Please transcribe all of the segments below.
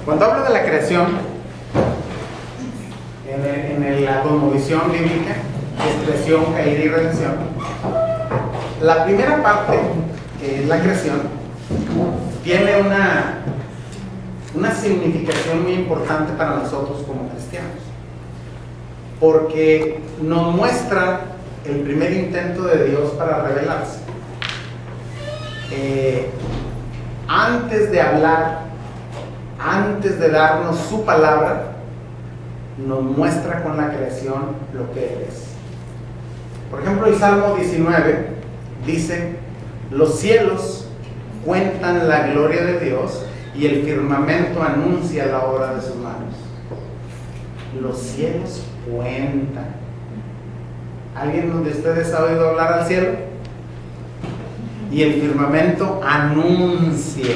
Cuando hablo de la creación, en la cosmovisión bíblica, es creación, caída y redención. La primera parte, que es la creación, tiene una significación muy importante para nosotros como cristianos, porque nos muestra el primer intento de Dios para revelarse. Antes de hablar, antes de darnos su palabra, nos muestra con la creación lo que Él es. Por ejemplo, el Salmo 19 dice: los cielos cuentan la gloria de Dios y el firmamento anuncia la obra de sus manos. Los cielos cuentan. ¿Alguien de ustedes ha oído hablar al cielo? Y el firmamento anuncia.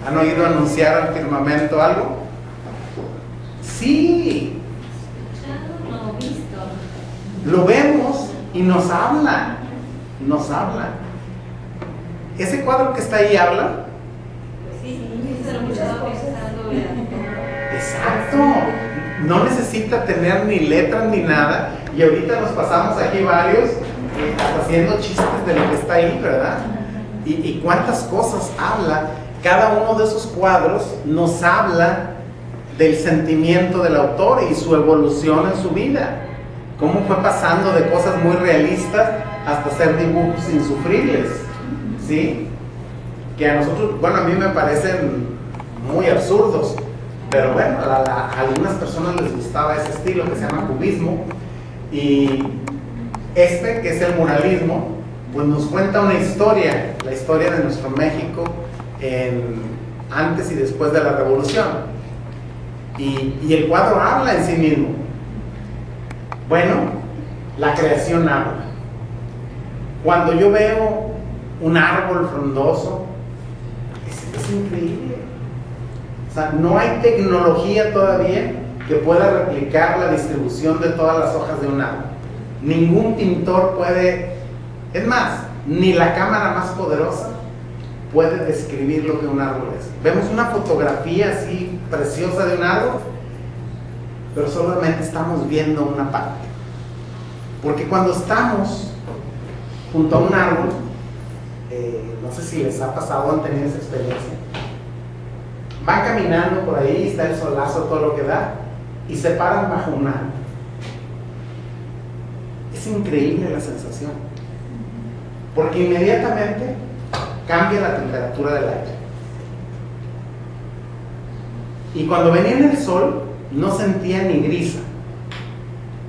¿Han oído anunciar al firmamento algo? Sí. No, visto. Lo vemos y nos habla. Nos habla. ¿Ese cuadro que está ahí habla? Sí, pero muchas pensando. Exacto. No necesita tener ni letras ni nada. Y ahorita nos pasamos aquí varios haciendo chistes de lo que está ahí, ¿verdad? Y cuántas cosas habla. Cada uno de esos cuadros nos habla del sentimiento del autor y su evolución en su vida. Cómo fue pasando de cosas muy realistas hasta hacer dibujos insufribles, ¿sí? Que a nosotros, bueno, a mí me parecen muy absurdos, pero bueno, a algunas personas les gustaba ese estilo que se llama cubismo. Y que es el muralismo, pues nos cuenta una historia, la historia de nuestro México antes y después de la Revolución. Y el cuadro habla en sí mismo. Bueno, la creación habla. Cuando yo veo un árbol frondoso, es increíble. O sea, no hay tecnología todavía que pueda replicar la distribución de todas las hojas de un árbol. Ningún pintor puede, es más, ni la cámara más poderosa puede describir lo que un árbol es. Vemos una fotografía así preciosa de un árbol, pero solamente estamos viendo una parte. Porque cuando estamos junto a un árbol, no sé si les ha pasado, han tenido esa experiencia, van caminando por ahí, está el solazo, todo lo que da, y se paran bajo un árbol. Es increíble la sensación, porque inmediatamente cambia la temperatura del aire. Y cuando venía en el sol no sentía ni brisa,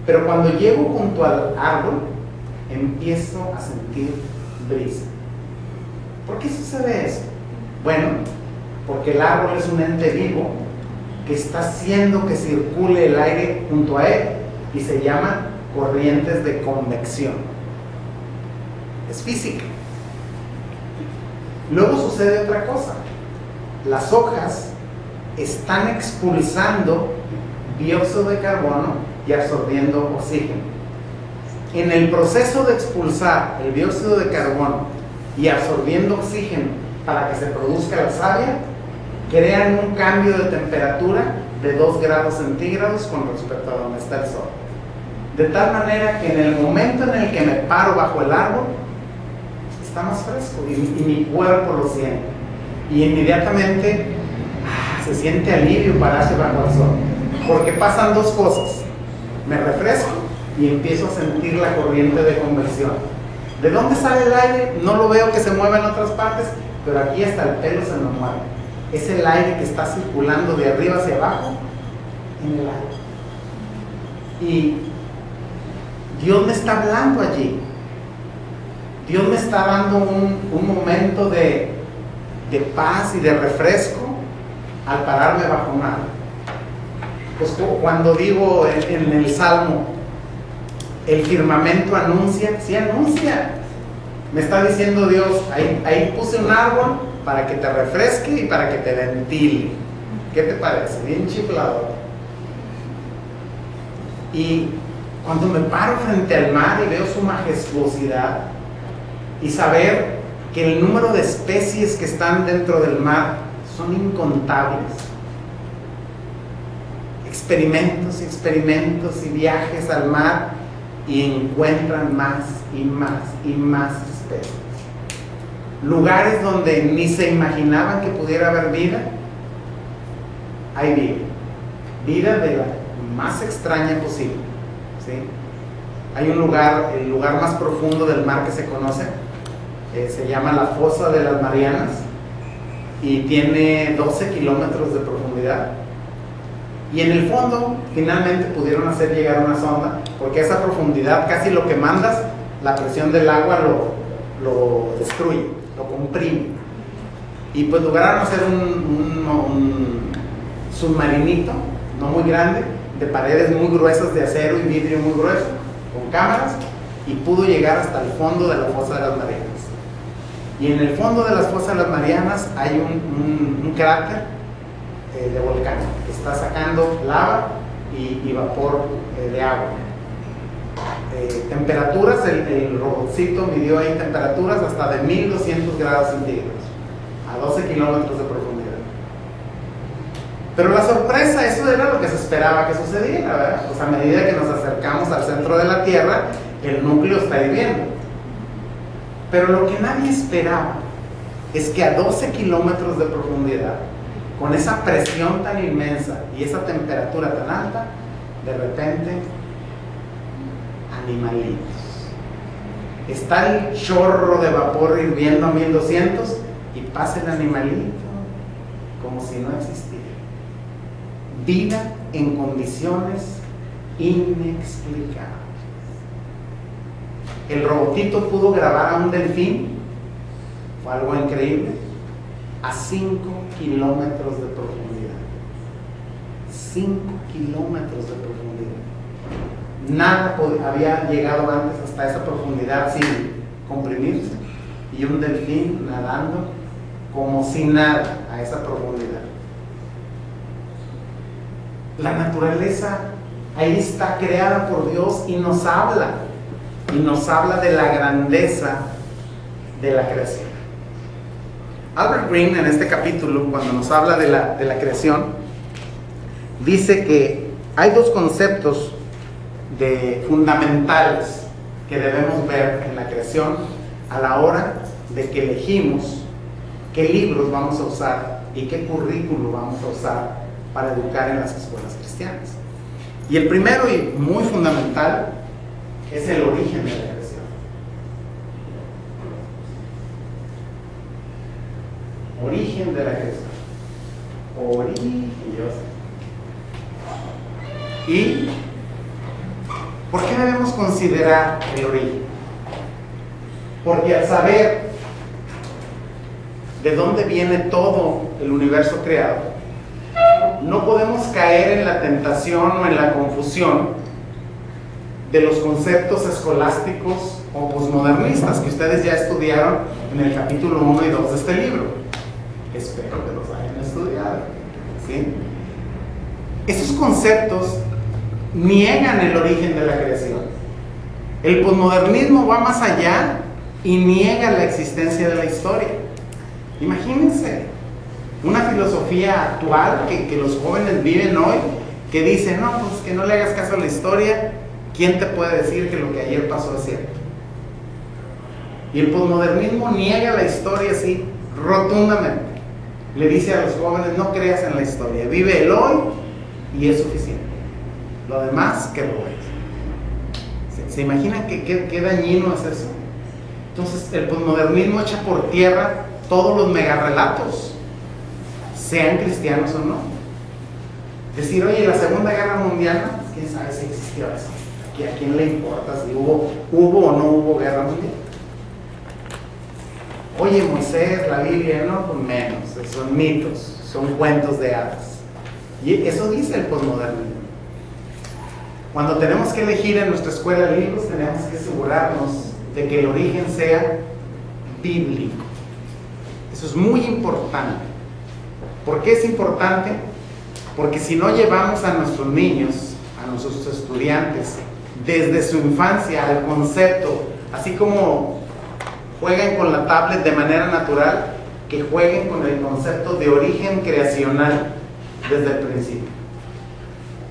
pero cuando llego junto al árbol empiezo a sentir brisa. ¿Por qué sucede eso? Bueno, porque el árbol es un ente vivo que está haciendo que circule el aire junto a él y se llama corrientes de convección. Es física. Luego sucede otra cosa. Las hojas están expulsando dióxido de carbono y absorbiendo oxígeno. En el proceso de expulsar el dióxido de carbono y absorbiendo oxígeno para que se produzca la savia, crean un cambio de temperatura de 2 grados centígrados con respecto a donde está el sol. De tal manera que en el momento en el que me paro bajo el árbol, está más fresco y mi cuerpo lo siente. Y inmediatamente se siente alivio pararse bajo el sol. Porque pasan dos cosas. Me refresco y empiezo a sentir la corriente de convección. ¿De dónde sale el aire? No lo veo que se mueva en otras partes, pero aquí hasta el pelo se nos mueve. Es el aire que está circulando de arriba hacia abajo en el aire. Y Dios me está hablando allí. Dios me está dando un momento de paz y de refresco al pararme bajo un árbol. Pues cuando digo en el Salmo, el firmamento anuncia, sí anuncia. Me está diciendo Dios, ahí puse un árbol para que te refresque y para que te ventile. ¿Qué te parece? Bien chiflador. Y cuando me paro frente al mar y veo su majestuosidad y saber que el número de especies que están dentro del mar son incontables, experimentos y experimentos y viajes al mar y encuentran más y más y más especies. Lugares donde ni se imaginaban que pudiera haber vida, hay vida. Vida de la más extraña posible, ¿sí? Hay un lugar, el lugar más profundo del mar que se conoce, se llama la Fosa de las Marianas y tiene 12 kilómetros de profundidad. Y en el fondo, finalmente pudieron hacer llegar una sonda, porque a esa profundidad casi lo que mandas, la presión del agua lo destruye, lo comprime. Y pues lograron hacer un submarinito, no muy grande, de paredes muy gruesas de acero y vidrio muy grueso, con cámaras, y pudo llegar hasta el fondo de la Fosa de las Marianas. Y en el fondo de las Fosas de las Marianas hay un cráter de volcán que está sacando lava y vapor de agua. Temperaturas, el robotcito midió ahí temperaturas hasta de 1200 grados centígrados a 12 kilómetros de profundidad. Pero la sorpresa, eso era lo que se esperaba que sucediera, ¿verdad? Pues a medida que nos acercamos al centro de la Tierra, el núcleo está hirviendo. Pero lo que nadie esperaba es que a 12 kilómetros de profundidad, con esa presión tan inmensa y esa temperatura tan alta, de repente, animalitos. Está el chorro de vapor hirviendo a 1200 y pasa el animalito como si no existiera. Vida en condiciones inexplicables. El robotito pudo grabar a un delfín, fue algo increíble, a 5 kilómetros de profundidad. 5 kilómetros de profundidad. Nada había llegado antes hasta esa profundidad sin comprimirse. Y un delfín nadando como si nada a esa profundidad. La naturaleza ahí está creada por Dios y nos habla de la grandeza de la creación. Albert Green, en este capítulo, cuando nos habla de la creación, dice que hay dos conceptos fundamentales que debemos ver en la creación a la hora de que elegimos qué libros vamos a usar y qué currículo vamos a usar para educar en las escuelas cristianas. Y el primero y muy fundamental es el origen de la creación. Origen de la creación. Origen, ¿y por qué debemos considerar el origen? Porque al saber de dónde viene todo el universo creado, no podemos caer en la tentación o en la confusión de los conceptos escolásticos o posmodernistas que ustedes ya estudiaron en el capítulo 1 y 2 de este libro. Espero que los hayan estudiado, ¿sí? Esos conceptos niegan el origen de la creación. El posmodernismo va más allá y niega la existencia de la historia. Imagínense una filosofía actual que los jóvenes viven hoy, que dice, no, pues que no le hagas caso a la historia. ¿Quién te puede decir que lo que ayer pasó es cierto? Y el posmodernismo niega la historia así rotundamente. Le dice a los jóvenes, no creas en la historia, vive el hoy y es suficiente. Lo demás, que lo es. ¿Se imaginan qué dañino es eso? Entonces el posmodernismo echa por tierra todos los megarrelatos, sean cristianos o no. Decir, oye, la Segunda Guerra Mundial, pues, quién sabe si existió eso. ¿A quién le importa si hubo o no hubo guerra mundial? Oye, Moisés, la Biblia, no, pues menos, son mitos, son cuentos de hadas. Y eso dice el posmodernismo. Cuando tenemos que elegir en nuestra escuela libros, tenemos que asegurarnos de que el origen sea bíblico. Eso es muy importante. ¿Por qué es importante? Porque si no llevamos a nuestros niños, a nuestros estudiantes, desde su infancia al concepto, así como jueguen con la tablet de manera natural, que jueguen con el concepto de origen creacional desde el principio.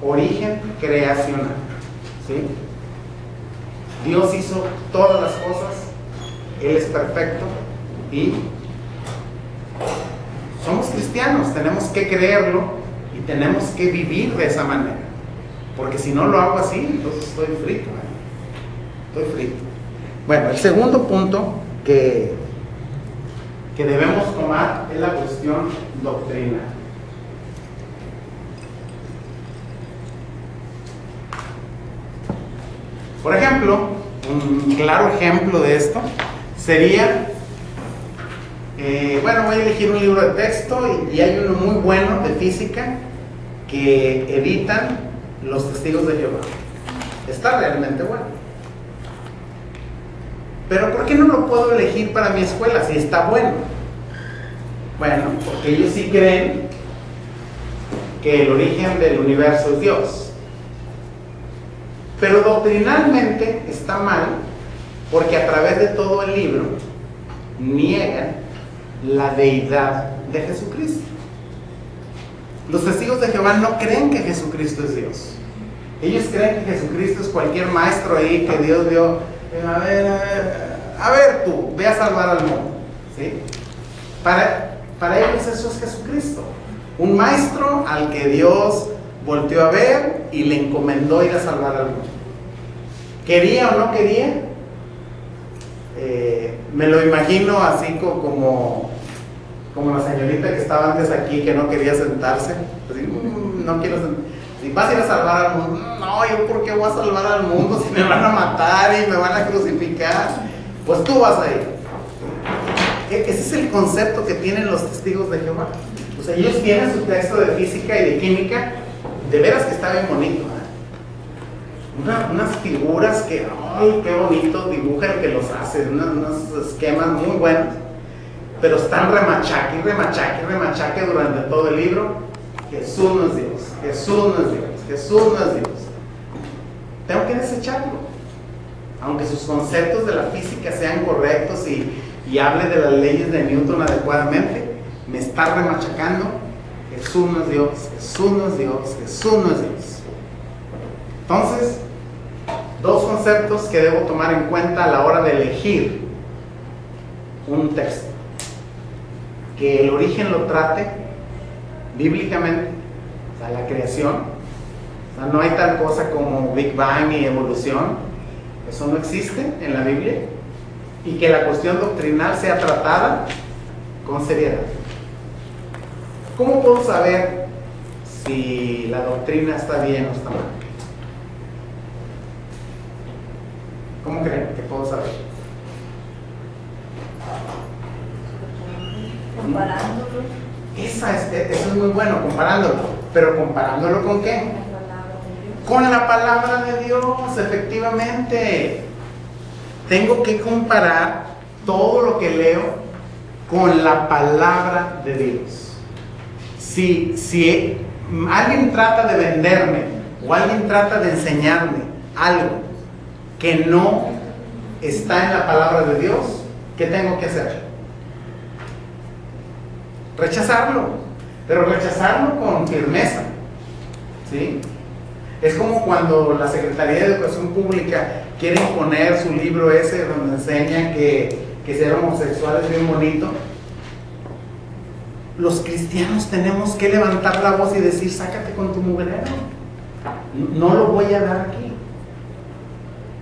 origen creacional, ¿sí? Dios hizo todas las cosas, Él es perfecto y somos cristianos, tenemos que creerlo y tenemos que vivir de esa manera, porque si no lo hago así, entonces estoy frito, estoy frito. Bueno, el segundo punto que debemos tomar es la cuestión doctrinal. Por ejemplo, un claro ejemplo de esto sería, bueno, voy a elegir un libro de texto y hay uno muy bueno de física que editan los Testigos de Jehová. Está realmente bueno. Pero ¿por qué no lo puedo elegir para mi escuela si está bueno? Bueno, porque ellos sí creen que el origen del universo es Dios. Pero doctrinalmente está mal porque a través de todo el libro niegan la deidad de Jesucristo. Los Testigos de Jehová no creen que Jesucristo es Dios. Ellos creen que Jesucristo es cualquier maestro ahí que Dios dio. A ver tú, ve a salvar al mundo, ¿sí? Para ellos eso es Jesucristo, un maestro al que Dios volteó a ver y le encomendó ir a salvar al mundo. ¿Quería o no quería? Me lo imagino así como la señorita que estaba antes aquí, que no quería sentarse. Así, no quiero sentarse. Si vas a ir a salvar al mundo, no, yo por qué voy a salvar al mundo si me van a matar y me van a crucificar. Pues tú vas a ir. Ese es el concepto que tienen los Testigos de Jehová. O sea, ellos tienen su texto de física y de química, de veras que está bien bonito, unas figuras que, ay, qué bonito dibuja el que los hace, unos esquemas muy buenos, pero están remachaque y remachaque y remachaque durante todo el libro. Jesús no es Dios, Jesús no es Dios, Jesús no es Dios. Tengo que desecharlo, aunque sus conceptos de la física sean correctos y hable de las leyes de Newton adecuadamente, me está remachacando. Jesús no es Dios, Jesús no es Dios, Jesús no es Dios. Entonces, dos conceptos que debo tomar en cuenta a la hora de elegir un texto: que el origen lo trate bíblicamente, o sea, la creación, o sea, no hay tal cosa como Big Bang y evolución, eso no existe en la Biblia, y que la cuestión doctrinal sea tratada con seriedad. ¿Cómo puedo saber si la doctrina está bien o está mal? ¿Cómo creen que puedo saber? Comparándolo. Eso es muy bueno, comparándolo. ¿Pero comparándolo con qué? Con la palabra de Dios, efectivamente. Tengo que comparar todo lo que leo con la palabra de Dios. Si alguien trata de venderme o alguien trata de enseñarme algo que no está en la palabra de Dios, ¿qué tengo que hacer? Rechazarlo, pero rechazarlo con firmeza, ¿sí? Es como cuando la Secretaría de Educación Pública quiere imponer su libro ese donde enseñan que ser homosexual es bien bonito. Los cristianos tenemos que levantar la voz y decir: sácate con tu mugrero, no lo voy a dar aquí.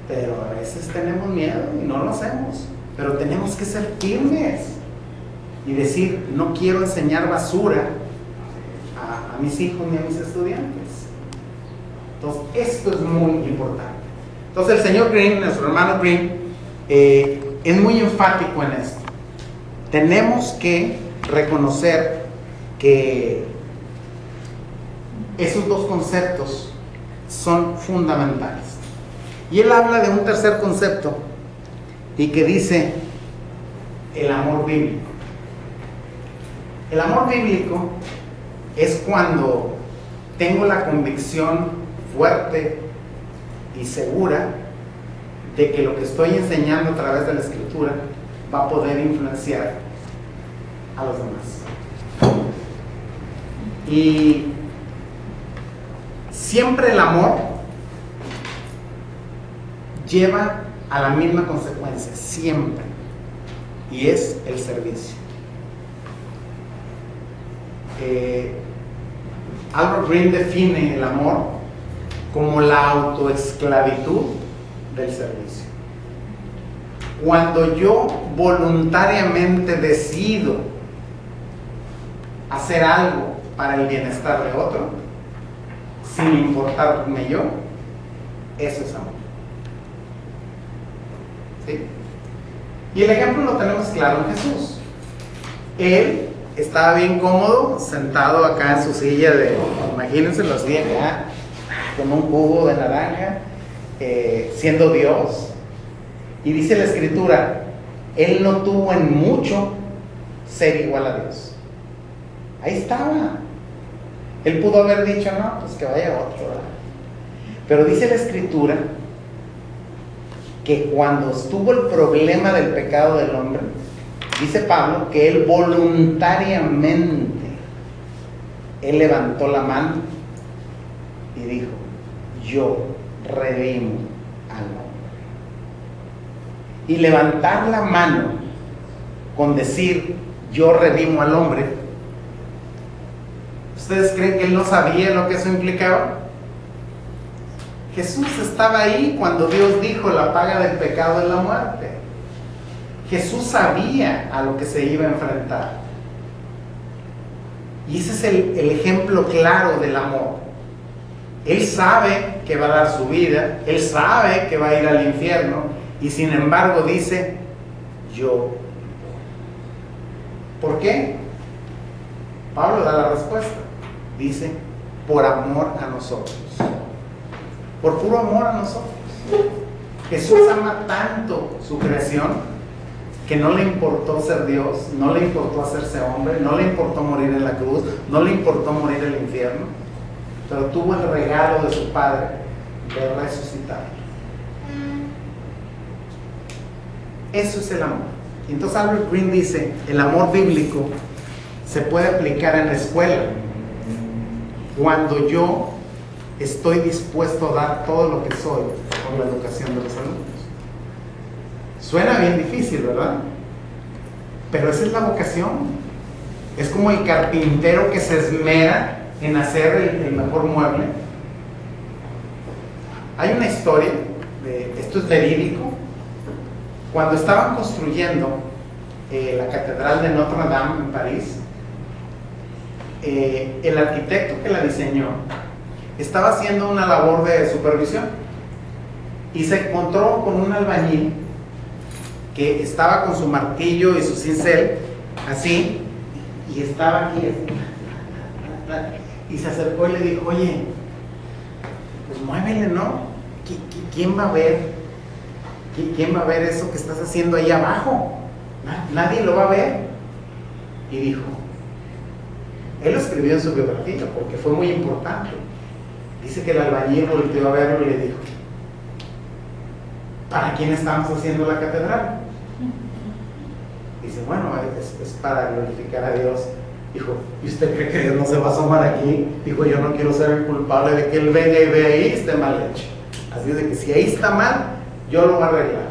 Pero a veces tenemos miedo y no lo hacemos, pero tenemos que ser firmes y decir: no quiero enseñar basura a mis hijos ni a mis estudiantes. Entonces, esto es muy importante. Entonces, el señor Green, nuestro hermano Green, es muy enfático en esto. Tenemos que reconocer que esos dos conceptos son fundamentales. Y él habla de un tercer concepto y que dice el amor bíblico. El amor bíblico es cuando tengo la convicción fuerte y segura de que lo que estoy enseñando a través de la Escritura va a poder influenciar a los demás. Y siempre el amor lleva a la misma consecuencia, siempre, y es el servicio. Albert Green define el amor como la autoesclavitud del servicio. Cuando yo voluntariamente decido hacer algo para el bienestar de otro, sin importarme yo, eso es amor. ¿Sí? Y el ejemplo lo tenemos claro en Jesús. Él estaba bien cómodo, sentado acá en su silla imagínense lo así acá, con un jugo de naranja, siendo Dios. Y dice la Escritura, Él no tuvo en mucho ser igual a Dios. Ahí estaba. Él pudo haber dicho, no, pues que vaya otro, ¿verdad? Pero dice la Escritura que cuando estuvo el problema del pecado del hombre, dice Pablo que él voluntariamente, él levantó la mano y dijo, yo redimo al hombre. Y levantar la mano con decir, yo redimo al hombre, ¿ustedes creen que él no sabía lo que eso implicaba? Jesús estaba ahí cuando Dios dijo, la paga del pecado es la muerte. Jesús sabía a lo que se iba a enfrentar. Y ese es el ejemplo claro del amor. Él sabe que va a dar su vida, Él sabe que va a ir al infierno, y sin embargo dice, yo. ¿Por qué? Pablo da la respuesta. Dice, por amor a nosotros. Por puro amor a nosotros. Jesús ama tanto su creación que no le importó ser Dios, no le importó hacerse hombre, no le importó morir en la cruz, no le importó morir en el infierno, pero tuvo el regalo de su Padre de resucitar. Eso es el amor. Y entonces Albert Green dice, el amor bíblico se puede aplicar en la escuela cuando yo estoy dispuesto a dar todo lo que soy por la educación de los alumnos. Suena bien difícil, ¿verdad? Pero esa es la vocación. Es como el carpintero que se esmera en hacer el mejor mueble. Hay una historia, esto es verídico. Cuando estaban construyendo la Catedral de Notre Dame en París, el arquitecto que la diseñó estaba haciendo una labor de supervisión y se encontró con un albañil que estaba con su martillo y su cincel así, y estaba aquí y se acercó y le dijo, oye, pues muévele, ¿no? ¿Quién va a ver? ¿Quién va a ver eso que estás haciendo ahí abajo? Nadie lo va a ver. Y dijo, él lo escribió en su biografía porque fue muy importante. Dice que el albañil volteó a verlo y le dijo, ¿para quién estamos haciendo la catedral? Dice, bueno, es para glorificar a Dios. Dijo, ¿y usted cree que Dios no se va a asomar aquí? Dijo, yo no quiero ser el culpable de que Él venga y vea ahí esté mal hecho. Así de que si ahí está mal, yo lo voy a arreglar.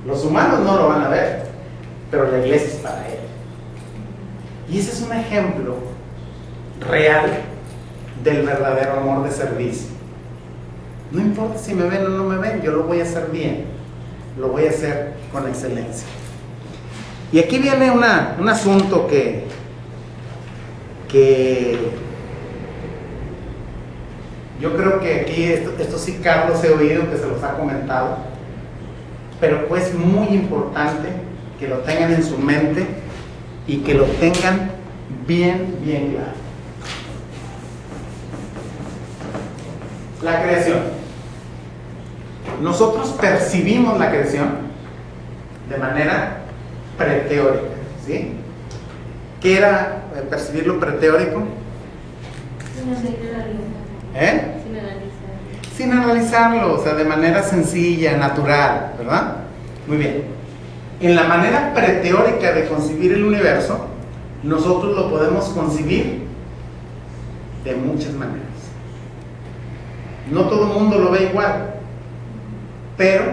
Los humanos no lo van a ver, pero la iglesia es para Él. Y ese es un ejemplo real del verdadero amor de servicio. No importa si me ven o no me ven, yo lo voy a hacer bien, lo voy a hacer con excelencia. Y aquí viene un asunto que yo creo que aquí esto sí Carlos he oído que se los ha comentado, pero pues muy importante que lo tengan en su mente y que lo tengan bien claro. La creación. Nosotros percibimos la creación de manera preteórica, ¿sí? ¿Qué era percibirlo preteórico? Sin analizarlo, o sea, de manera sencilla, natural, ¿verdad? Muy bien. En la manera preteórica de concebir el universo, nosotros lo podemos concebir de muchas maneras. No todo el mundo lo ve igual, pero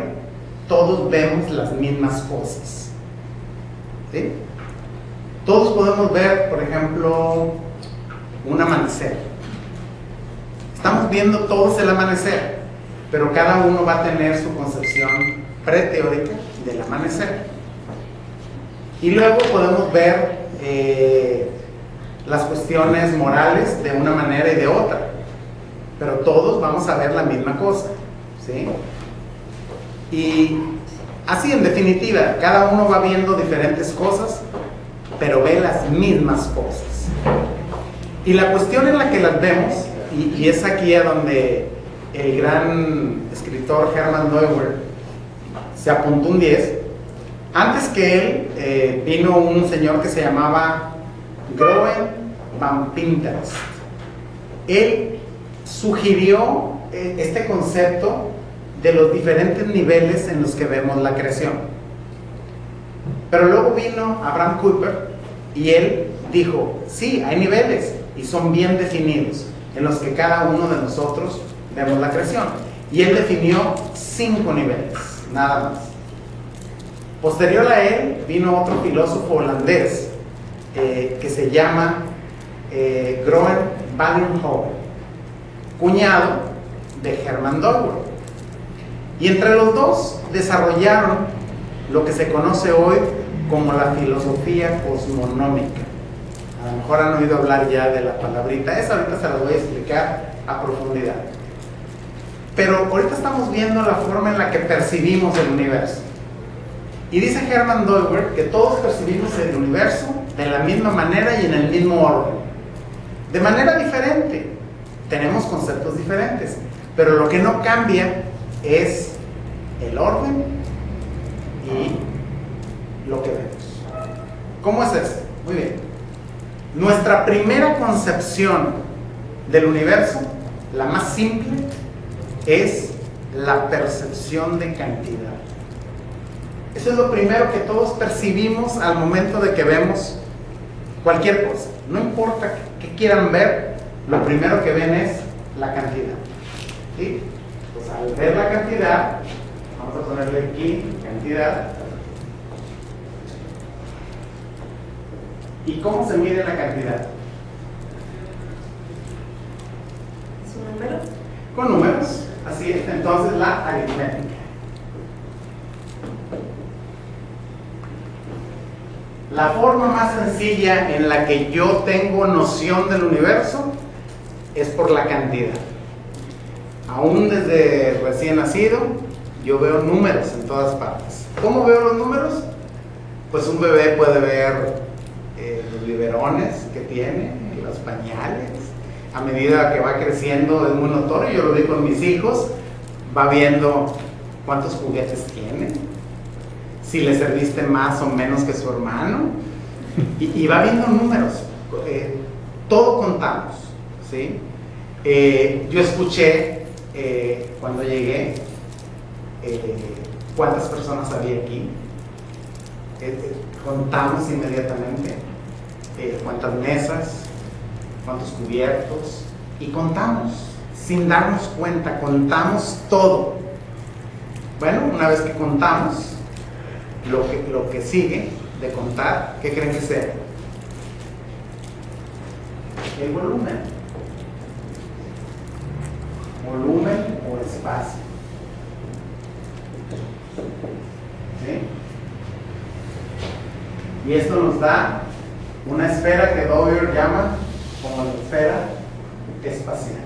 todos vemos las mismas cosas. ¿Sí? Todos podemos ver, por ejemplo, un amanecer. Estamos viendo todos el amanecer, pero cada uno va a tener su concepción preteórica del amanecer. Y luego podemos ver las cuestiones morales de una manera y de otra, pero todos vamos a ver la misma cosa, ¿sí? Y así, en definitiva, cada uno va viendo diferentes cosas, pero ve las mismas cosas. Y la cuestión en la que las vemos, y es aquí a donde el gran escritor Hermann Deuber se apuntó un 10. Antes que él, vino un señor que se llamaba Groen van Pinterest. Él sugirió este concepto de los diferentes niveles en los que vemos la creación. Pero luego vino Abraham Kuyper y él dijo, sí, hay niveles y son bien definidos en los que cada uno de nosotros vemos la creación. Y él definió 5 niveles, nada más. Posterior a él vino otro filósofo holandés que se llama Groen Wallenhoven, cuñado de Hermann Deuber. Y entre los dos desarrollaron lo que se conoce hoy como la filosofía cosmonómica. A lo mejor han oído hablar ya de la palabrita esa, ahorita se las voy a explicar a profundidad. Pero ahorita estamos viendo la forma en la que percibimos el universo. Y dice Hermann Deuber que todos percibimos el universo de la misma manera y en el mismo orden. De manera diferente. Tenemos conceptos diferentes. Pero lo que no cambia es el orden y lo que vemos. ¿Cómo es eso? Muy bien. Nuestra primera concepción del universo, la más simple, es la percepción de cantidad. Eso es lo primero que todos percibimos al momento de que vemos cualquier cosa. No importa qué quieran ver, lo primero que ven es la cantidad. ¿Sí? Pues al ver la cantidad, vamos a ponerle aquí cantidad. ¿Y cómo se mide la cantidad? ¿Es un número? Con números, así es. Entonces la aritmética. La forma más sencilla en la que yo tengo noción del universo es por la cantidad. Aún desde recién nacido, yo veo números en todas partes. ¿Cómo veo los números? Pues un bebé puede ver los biberones que tiene, los pañales. A medida que va creciendo es muy notorio, yo lo vi con mis hijos, va viendo cuántos juguetes tiene, si le serviste más o menos que su hermano, y va viendo números. Todo contamos, ¿sí? Yo escuché cuando llegué cuántas personas había aquí. Contamos inmediatamente cuántas mesas, cuántos cubiertos, y contamos sin darnos cuenta, contamos todo. Bueno, una vez que contamos lo que sigue de contar, ¿qué creen que sea? El volumen o espacio. ¿Sí? Y esto nos da una esfera que Deuber llama como la esfera espacial.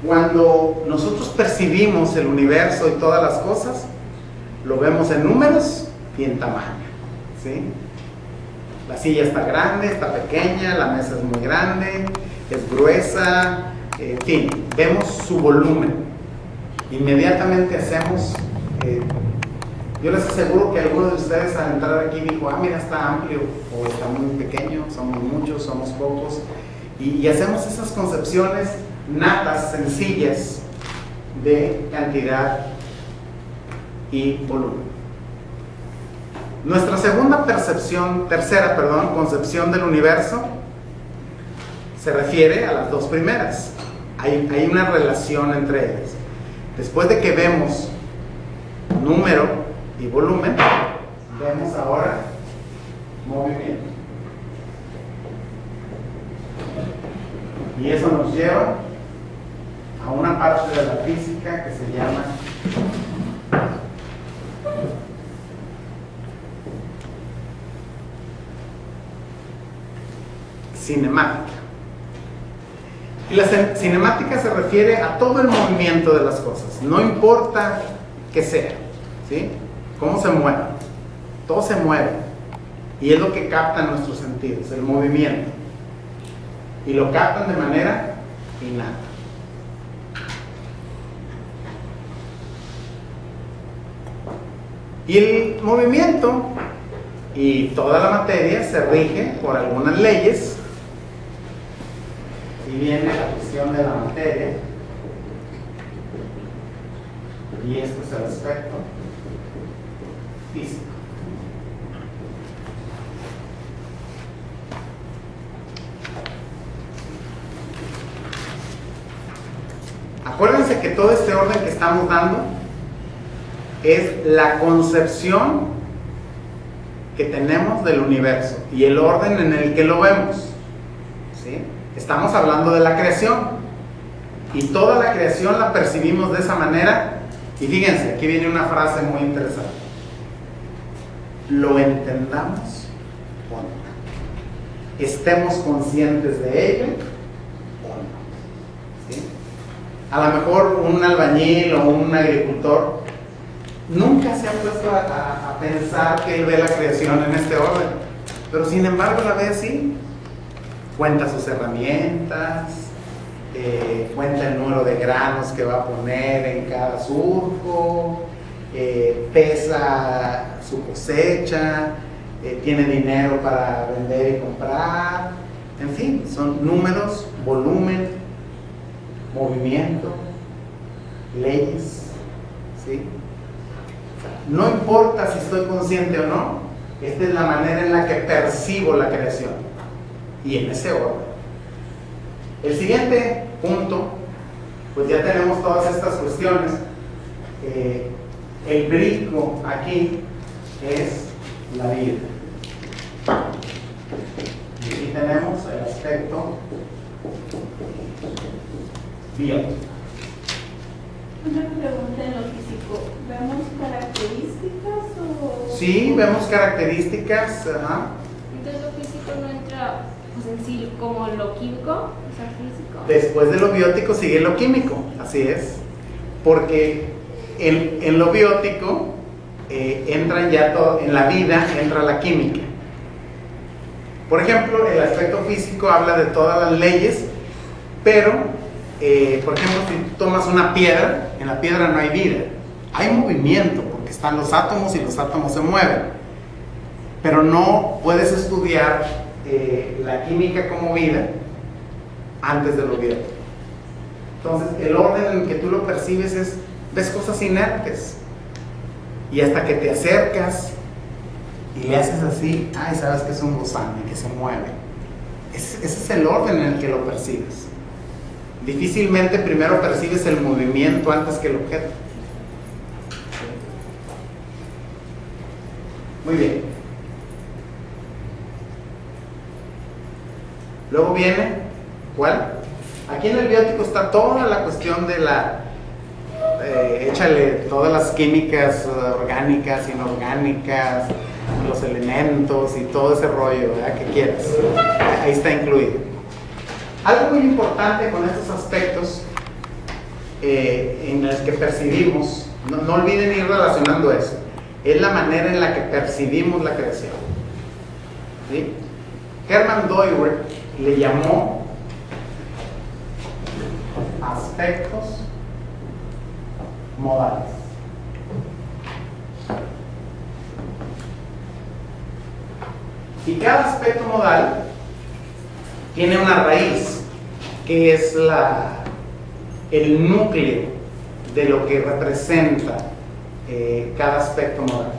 Cuando nosotros percibimos el universo y todas las cosas, lo vemos en números y en tamaño, ¿sí? La silla está grande, está pequeña, la mesa es muy grande, es gruesa, en fin, vemos su volumen. Inmediatamente hacemos, yo les aseguro que algunos de ustedes al entrar aquí dijo, ah, mira, está amplio, o está muy pequeño, somos muchos, somos pocos, y hacemos esas concepciones natas, sencillas, de cantidad y volumen. Nuestra tercera concepción del universo se refiere a las dos primeras. Hay una relación entre ellas. Después de que vemos número y volumen, vemos ahora movimiento. Y eso nos lleva a una parte de la física que se llama cinemática. Y la cinemática se refiere a todo el movimiento de las cosas, no importa qué sea, ¿sí? Cómo se mueva, todo se mueve, y es lo que captan nuestros sentidos, el movimiento, y lo captan de manera innata. Y el movimiento y toda la materia se rige por algunas leyes. Y viene la cuestión de la materia, y esto es el aspecto físico. Acuérdense que todo este orden que estamos dando es la concepción que tenemos del universo y el orden en el que lo vemos, ¿sí? Estamos hablando de la creación, y toda la creación la percibimos de esa manera. Y fíjense, aquí viene una frase muy interesante: lo entendamos o no, estemos conscientes de ello o no, ¿sí? A lo mejor un albañil o un agricultor nunca se ha puesto a pensar que él ve la creación en este orden, pero sin embargo la ve así. Cuenta sus herramientas, cuenta el número de granos que va a poner en cada surco, pesa su cosecha, tiene dinero para vender y comprar, en fin, son números, volumen, movimiento, leyes, ¿sí? No importa si estoy consciente o no, esta es la manera en la que percibo la creación, y en ese orden. El siguiente punto, pues ya tenemos todas estas cuestiones. El brinco aquí es la vida. Y aquí tenemos el aspecto biológico. Una pregunta en lo físico, ¿vemos características o...? Sí, vemos características, ajá. Entonces lo físico no entra, pues, en sí como lo químico, o sea, físico. Después de lo biótico sigue lo químico, así es. Porque en lo biótico entran ya todo, en la vida entra la química. Por ejemplo, el aspecto físico habla de todas las leyes, pero, por ejemplo, si tomas una piedra, en la piedra no hay vida, hay movimiento, porque están los átomos y los átomos se mueven, pero no puedes estudiar la química como vida antes de lo biótico. Entonces, el orden en el que tú lo percibes es, ves cosas inertes, y hasta que te acercas y le haces así, ay, sabes que es un gusano y que se mueve. Ese es el orden en el que lo percibes. Difícilmente primero percibes el movimiento antes que el objeto. Muy bien. Luego viene, ¿cuál? Aquí en el biótico está toda la cuestión de la... échale todas las químicas orgánicas, inorgánicas, los elementos y todo ese rollo, ¿verdad? Que quieras. Ahí está incluido. Algo muy importante con estos aspectos en los que percibimos, no olviden ir relacionando eso, es la manera en la que percibimos la creación, ¿sí? Hermann Dooyer le llamó aspectos modales. Y cada aspecto modal tiene una raíz, que es el núcleo de lo que representa cada aspecto modal.